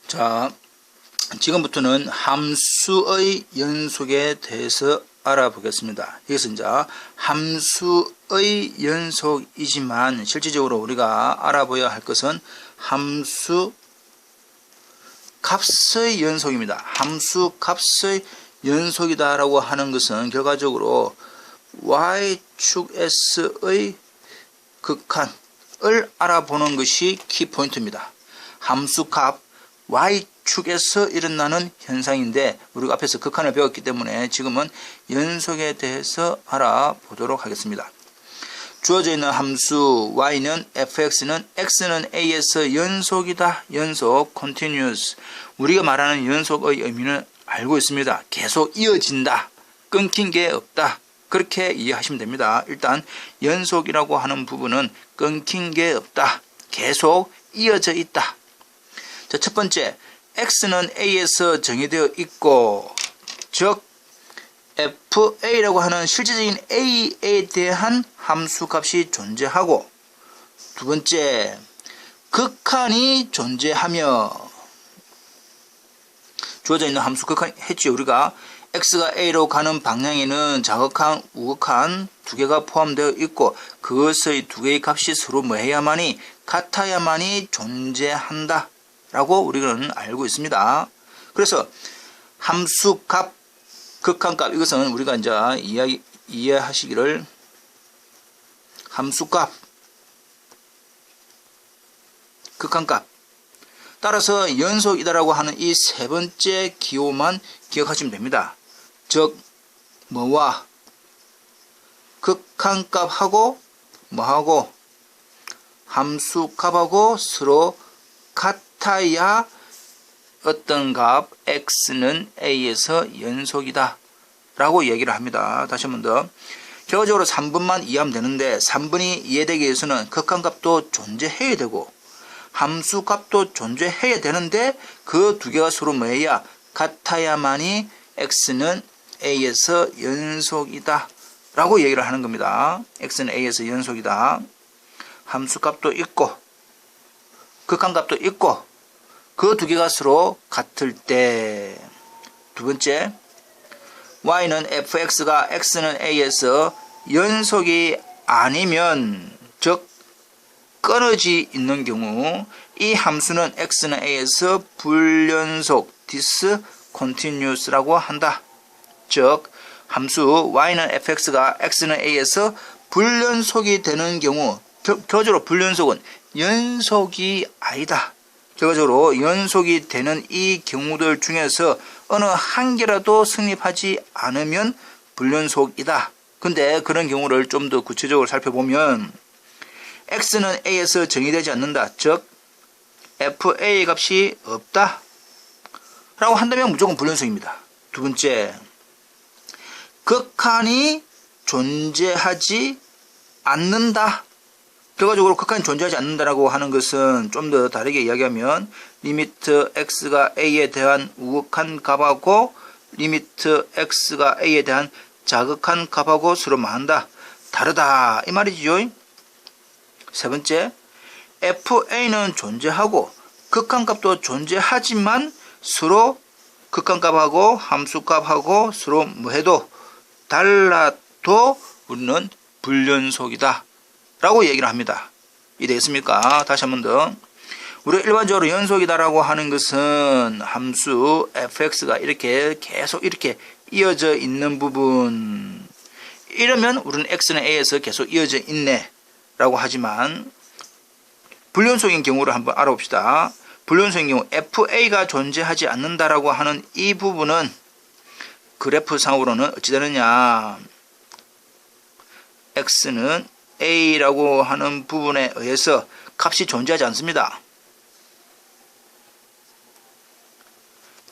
자, 지금부터는 함수의 연속에 대해서 알아보겠습니다. 여기서 이제 함수의 연속이지만 실질적으로 우리가 알아봐야 할 것은 함수 값의 연속입니다. 함수 값의 연속이다 라고 하는 것은 결과적으로 y축에서의 극한을 알아보는 것이 키포인트입니다. 함수값 y축에서 일어나는 현상인데 우리가 앞에서 극한을 배웠기 때문에 지금은 연속에 대해서 알아보도록 하겠습니다. 주어져 있는 함수 y는 fx는 x는 a에서 연속이다. 연속 continuous. 우리가 말하는 연속의 의미는 알고 있습니다. 계속 이어진다. 끊긴 게 없다. 그렇게 이해하시면 됩니다. 일단 연속이라고 하는 부분은 끊긴 게 없다. 계속 이어져 있다. 자, 첫 번째, x는 a에서 정의되어 있고, 즉 fa라고 하는 실질적인 a에 대한 함수값이 존재하고, 두 번째, 극한이 존재하며, 주어져 있는 함수 극한 했죠. 우리가 x가 a로 가는 방향에는 자극한, 우극한 두 개가 포함되어 있고 그것의 두 개의 값이 서로 뭐해야만이 같아야만이 존재한다 라고 우리는 알고 있습니다. 그래서 함수값, 극한값, 이것은 우리가 이제 이해하시기를 함수값, 극한값, 따라서 연속이다라고 하는 이 세 번째 기호만 기억하시면 됩니다. 즉 뭐와 극한값하고 뭐하고 함수값하고 서로 같아야 어떤 값 x는 a에서 연속이다 라고 얘기를 합니다. 다시 한 번 더. 결과적으로 3번만 이해하면 되는데 3번이 이해되기 위해서는 극한값도 존재해야 되고 함수값도 존재해야 되는데 그 두 개가 서로 뭐해야 같아야만이 x는 a에서 연속이다 라고 얘기를 하는 겁니다. x는 a에서 연속이다. 함수값도 있고 극한값도 있고 그 두 개가 서로 같을 때. 두 번째, y는 fx가 x는 a에서 연속이 아니면, 즉 끊어지 있는 경우 이 함수는 x는 a에서 불연속 discontinuous라고 한다. 즉 함수 y는 fx가 x는 a에서 불연속이 되는 경우, 결과적으로 불연속은 연속이 아니다. 결과적으로 연속이 되는 이 경우들 중에서 어느 한 개라도 성립하지 않으면 불연속이다. 근데 그런 경우를 좀 더 구체적으로 살펴보면 x는 a에서 정의되지 않는다. 즉 fa 값이 없다 라고 한다면 무조건 불연속입니다. 두 번째, 극한이 존재하지 않는다. 결과적으로 극한이 존재하지 않는다라고 하는 것은 좀 더 다르게 이야기하면 리미트 x가 a에 대한 우극한 값하고 리미트 x가 a에 대한 자극한 값하고 서로 뭐한다? 다르다 이 말이죠. 세 번째, fa는 존재하고 극한값도 존재하지만 서로 극한값하고 함수값하고 서로 뭐해도 달라도 우리는 불연속이다 라고 얘기를 합니다. 이해되겠습니까? 다시 한 번 더. 우리가 일반적으로 연속이다라고 하는 것은 함수 fx가 이렇게 계속 이렇게 이어져 있는 부분, 이러면 우리는 x는 a에서 계속 이어져 있네 라고 하지만 불연속인 경우를 한번 알아봅시다. 불연속인 경우 fa가 존재하지 않는다라고 하는 이 부분은 그래프상으로는 어찌 되느냐, x는 a라고 하는 부분에 의해서 값이 존재하지 않습니다.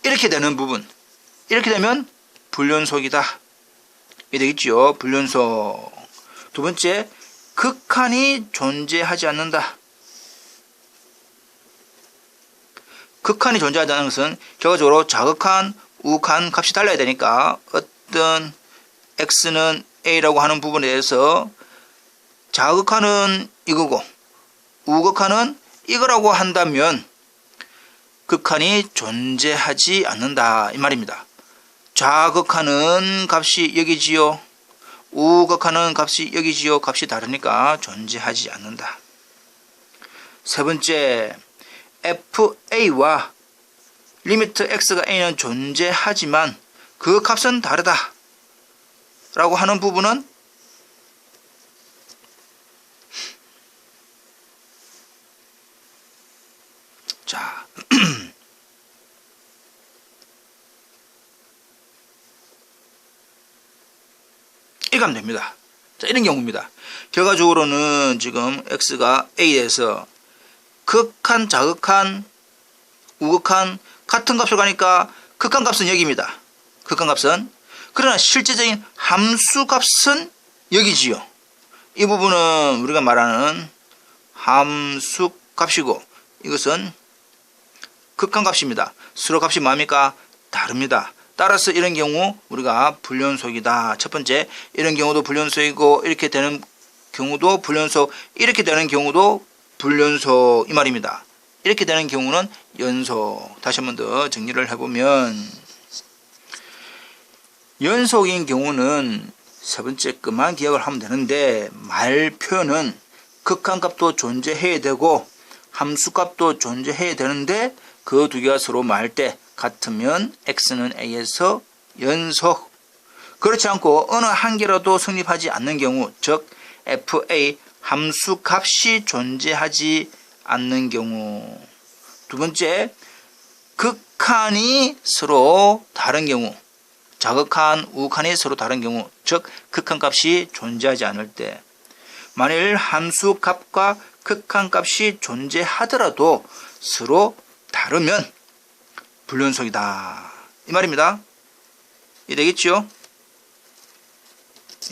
이렇게 되는 부분, 이렇게 되면 불연속이다 이 되겠죠. 불연속. 두 번째, 극한이 존재하지 않는다. 극한이 존재하지 않는 것은 결과적으로 자극한, 우극한 값이 달라야 되니까 어떤 x는 a라고 하는 부분에 대해서 자극하는 이거고 우극하는 이거라고 한다면 극한이 존재하지 않는다 이 말입니다. 좌극한은 값이 여기지요. 우극한은 값이 여기지요. 값이 다르니까 존재하지 않는다. 세 번째, FA와 리미트 x가 a는 존재하지만 그 값은 다르다 라고 하는 부분은 자 이렇게 하면 됩니다. 자, 이런 경우입니다. 결과적으로는 지금 x가 a에서 극한, 자극한, 우극한 같은 값을 가니까 극한값은 여기입니다. 극한값은. 그러나 실제적인 함수값은 여기지요. 이 부분은 우리가 말하는 함수값이고 이것은 극한값입니다. 서로 값이 뭡니까? 다릅니다. 따라서 이런 경우 우리가 불연속이다. 첫 번째, 이런 경우도 불연속이고 이렇게 되는 경우도 불연속, 이렇게 되는 경우도 불연속 이 말입니다. 이렇게 되는 경우는 연속. 다시 한 번 더 정리를 해보면 연속인 경우는 세 번째 것만 기억을 하면 되는데 말 표현은 극한값도 존재해야 되고 함수값도 존재해야 되는데 그 두 개가 서로 말할 때 같으면 x는 a에서 연속, 그렇지 않고 어느 한 개라도 성립하지 않는 경우, 즉 fa 함수값이 존재하지 않는 경우. 두 번째, 극한이 서로 다른 경우, 자극한, 우극한이 서로 다른 경우, 즉 극한값이 존재하지 않을 때. 만일 함수값과 극한값이 존재하더라도 서로 다르면 불연속이다 이 말입니다. 이해되겠죠?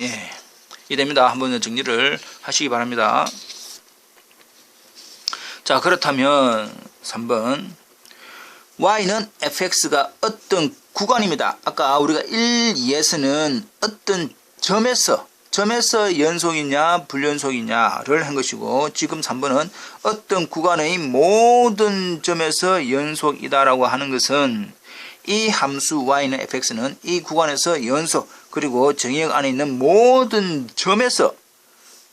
예, 이해됩니다. 한번 정리를 하시기 바랍니다. 자, 그렇다면 3번 y는 fx가 어떤 구간입니다. 아까 우리가 1, 2에서는 어떤 점에서 연속이냐 불연속이냐를 한 것이고, 지금 3번은 어떤 구간의 모든 점에서 연속이다라고 하는 것은 이 함수 y는 fx는 이 구간에서 연속, 그리고 정의역 안에 있는 모든 점에서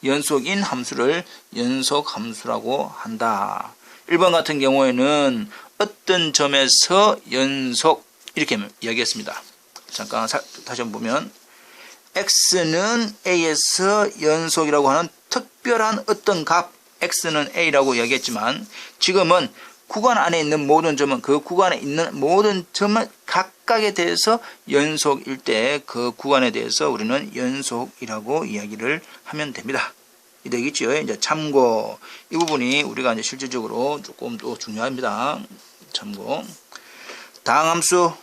연속인 함수를 연속함수라고 한다. 1번 같은 경우에는 어떤 점에서 연속 이렇게 이야기했습니다. 잠깐 다시 한번 보면 x는 a에서 연속이라고 하는 특별한 어떤 값 x는 a라고 이야기했지만, 지금은 구간 안에 있는 모든 점은 그 구간에 있는 모든 점은 각각에 대해서 연속일 때 그 구간에 대해서 우리는 연속이라고 이야기를 하면 됩니다. 이되겠죠? 이제 참고, 이 부분이 우리가 이제 실질적으로 조금 또 중요합니다. 참고. 다항함수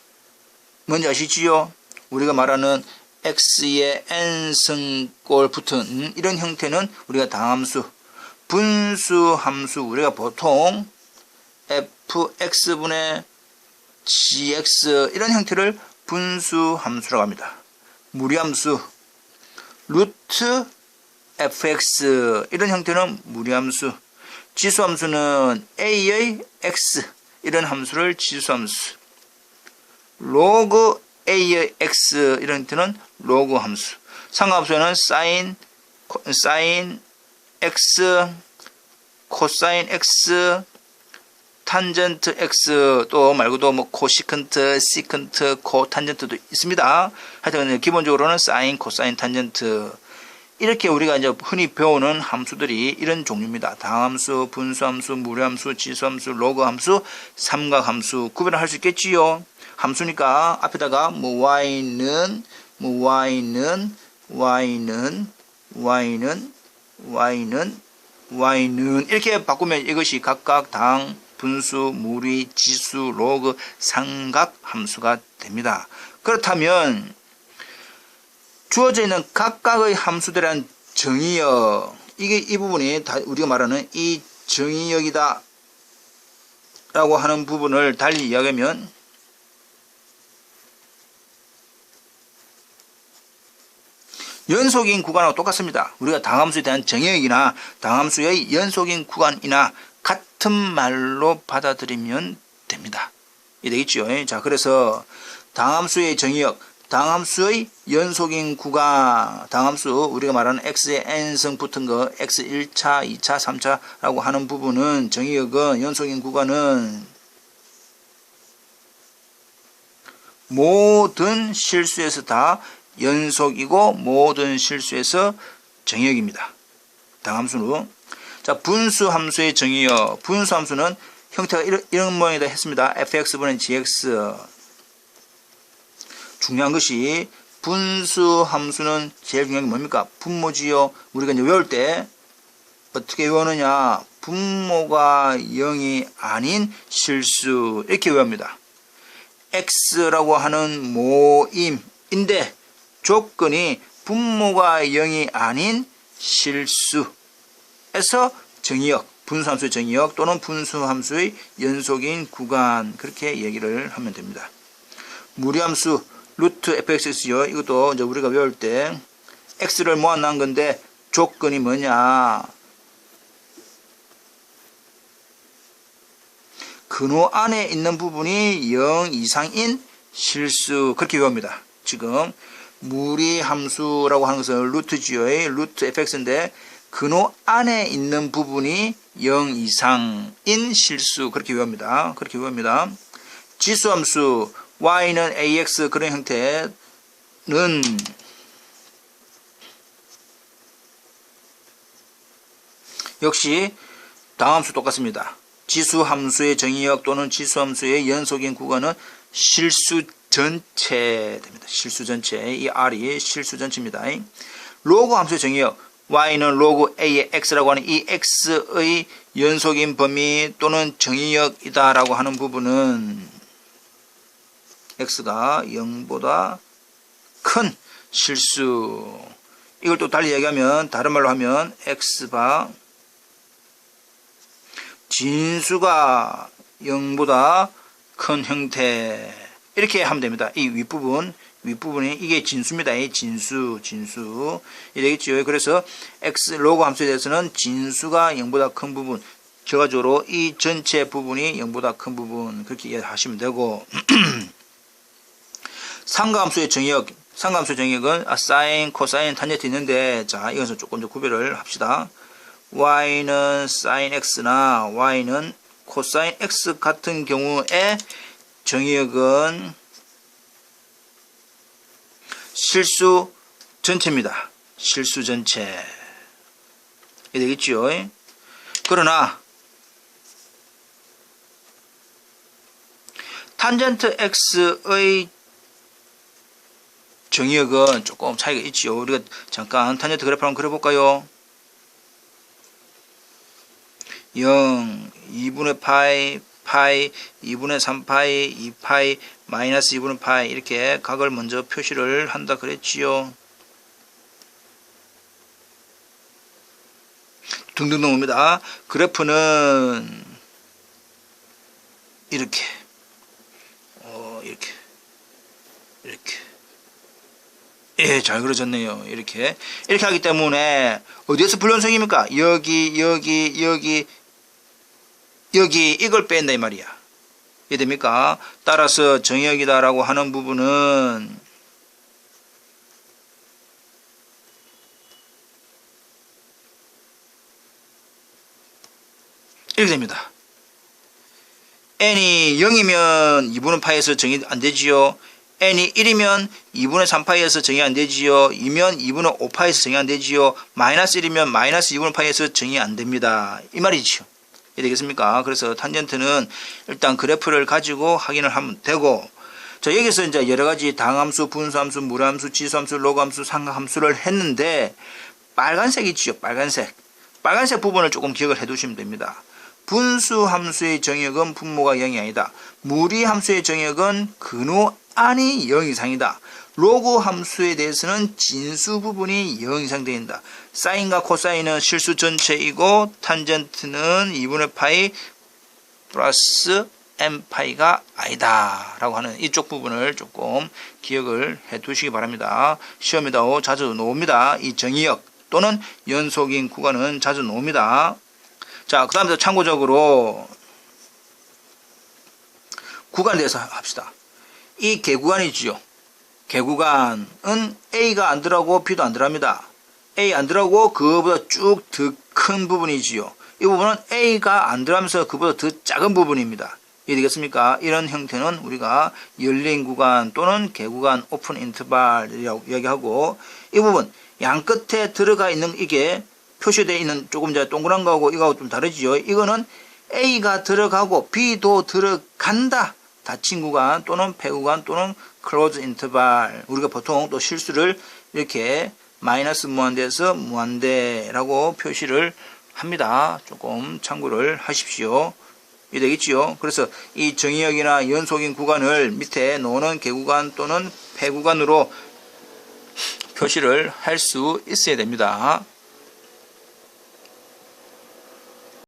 뭔지 아시지요? 우리가 말하는 x의 n승꼴 붙은 이런 형태는 우리가 다항함수, 분수함수, 우리가 보통 fx분의 gx 이런 형태를 분수함수라고 합니다. 무리함수, 루트 fx 이런 형태는 무리함수, 지수함수는 a의 x 이런 함수를 지수함수, 로그 a의 x 이런 형태는 로그 함수, 상함수에는 사인 x, 코사인 x, 탄젠트 x, 또 말고도 뭐 코시컨트, 시컨트, 코탄젠트도 있습니다. 하여튼 기본적으로는 사인, 코사인, 탄젠트, 이렇게 우리가 이제 흔히 배우는 함수들이 이런 종류입니다. 다항함수, 분수함수, 무리함수, 지수함수, 로그함수, 삼각함수 구별을 할 수 있겠지요. 함수니까 앞에다가 뭐 y는 이렇게 바꾸면 이것이 각각 당, 분수, 무리, 지수, 로그, 삼각 함수가 됩니다. 그렇다면 주어져 있는 각각의 함수들이란 정의역, 이 부분이 다 우리가 말하는 이 정의역이다 라고 하는 부분을 달리 이야기하면 연속인 구간하고 똑같습니다. 우리가 다항함수에 대한 정의역이나 다항함수의 연속인 구간이나 같은 말로 받아들이면 됩니다. 이 되겠죠. 자, 그래서 당함수의 정의역, 당함수의 연속인 구간, 당함수 우리가 말하는 x의 n승 붙은 거 x 1차, 2차, 3차라고 하는 부분은 정의역은 연속인 구간은 모든 실수에서 다 연속이고 모든 실수에서 정의역입니다. 당함수는. 자, 분수함수의 정의역. 분수함수는 형태가 이런 모양이다 했습니다. fx분의 gx. 중요한 것이 분수함수는 제일 중요한 게 뭡니까? 분모지요. 우리가 이제 외울 때 어떻게 외우느냐? 분모가 0이 아닌 실수 이렇게 외웁니다. x라고 하는 모임인데 조건이 분모가 0이 아닌 실수에서 정의역, 분수함수의 정의역 또는 분수함수의 연속인 구간 그렇게 얘기를 하면 됩니다. 무리함수 루트 fx요. 이것도 이제 우리가 외울 때 x를 모아놓은 건데 조건이 뭐냐? 근호 안에 있는 부분이 0 이상인 실수 그렇게 외웁니다. 지금 무리함수라고 하는 것은 루트지요. 루트 fx인데 근호 안에 있는 부분이 0 이상인 실수 그렇게 외웁니다. 그렇게 외웁니다. 지수함수 y는 ax 그런 형태는 역시 다함수 똑같습니다. 지수함수의 정의역 또는 지수함수의 연속인 구간은 실수 전체 됩니다. 실수 전체. 이 r이 실수 전체입니다. 로그 함수의 정의역 y는 로그 a의 x라고 하는 이 x의 연속인 범위 또는 정의역이다라고 하는 부분은 x가 0보다 큰 실수. 이걸 또 달리 얘기하면 다른 말로 하면 x바 진수가 0보다 큰 형태 이렇게 하면 됩니다. 이 윗부분이 이게 진수입니다. 이 진수 이 되겠죠. 그래서 x 로그 함수에 대해서는 진수가 0보다 큰 부분, 결과적으로 이 전체 부분이 0보다 큰 부분 그렇게 이해하시면 되고 상가함수의 정의역은 사인, 코사인, 탄젠트 있는데 자 이것은 조금 더 구별을 합시다. y는 sin x나 y는 코사인 x 같은 경우에 정의역은 실수 전체입니다. 실수 전체. 이게 되겠죠. 그러나 탄젠트 x의 정의역은 조금 차이가 있죠. 우리가 잠깐 탄젠트 그래프 한번 그려볼까요? 0, 2분의 파이, 2분의 3파이, 2파이, 마이너스 2분의 파이 이렇게 각을 먼저 표시를 한다 그랬지요. 등등등 옵니다. 그래프는 이렇게 예, 잘 그려졌네요. 이렇게 하기 때문에 어디에서 불연속입니까? 여기 이걸 뺀다 이 말이야. 이해됩니까? 따라서 정의역이다라고 하는 부분은 이렇게 됩니다. n이 0이면 2분의 파이에서 정의 안 되지요. n이 1이면 2분의 3파이에서 정의 안 되지요. 2면 2분의 5파이에서 정의 안 되지요. 마이너스 1이면 마이너스 2분의 파이에서 정의 안 됩니다. 이 말이지요. 되겠습니까? 그래서 탄젠트는 일단 그래프를 가지고 확인을 하면 되고, 자, 여기서 이제 여러 가지 당함수, 분수함수, 무리함수, 지수함수, 로그함수, 상하함수를 했는데, 빨간색 있죠? 빨간색 부분을 조금 기억을 해 두시면 됩니다. 분수함수의 정의역은 분모가 0이 아니다. 무리함수의 정의역은 근호 안이 0 이상이다. 로그 함수에 대해서는 진수 부분이 0 이상 된다. 사인과 코사인은 실수 전체이고 탄젠트는 2분의 파이 플러스 n파이가 아니다 라고 하는 이쪽 부분을 조금 기억을 해 두시기 바랍니다. 시험에도 자주 나옵니다. 이 정의역 또는 연속인 구간은 자주 나옵니다. 자, 그 다음에 참고적으로 구간에 대해서 합시다. 이 개구간이지요. 개구간은 A가 안 들어가고 B도 안 들어갑니다. A 안 들어가고 그거보다 쭉 더 큰 부분이지요. 이 부분은 A가 안 들어가면서 그보다 더 작은 부분입니다. 이해되겠습니까? 이런 형태는 우리가 열린 구간 또는 개구간 오픈 인터벌이라고 이야기하고, 이 부분 양 끝에 들어가 있는 이게 표시되어 있는 조금 전에 동그란 거하고 이거하고 좀 다르지요. 이거는 A가 들어가고 B도 들어간다. 닫힌 구간 또는 폐구간 또는 closed interval. 우리가 보통 또 실수를 이렇게 마이너스 무한대에서 무한대라고 표시를 합니다. 조금 참고를 하십시오. 이해되겠지요? 그래서 이 정의역이나 연속인 구간을 밑에 노는 개구간 또는 폐구간으로 표시를 할 수 있어야 됩니다.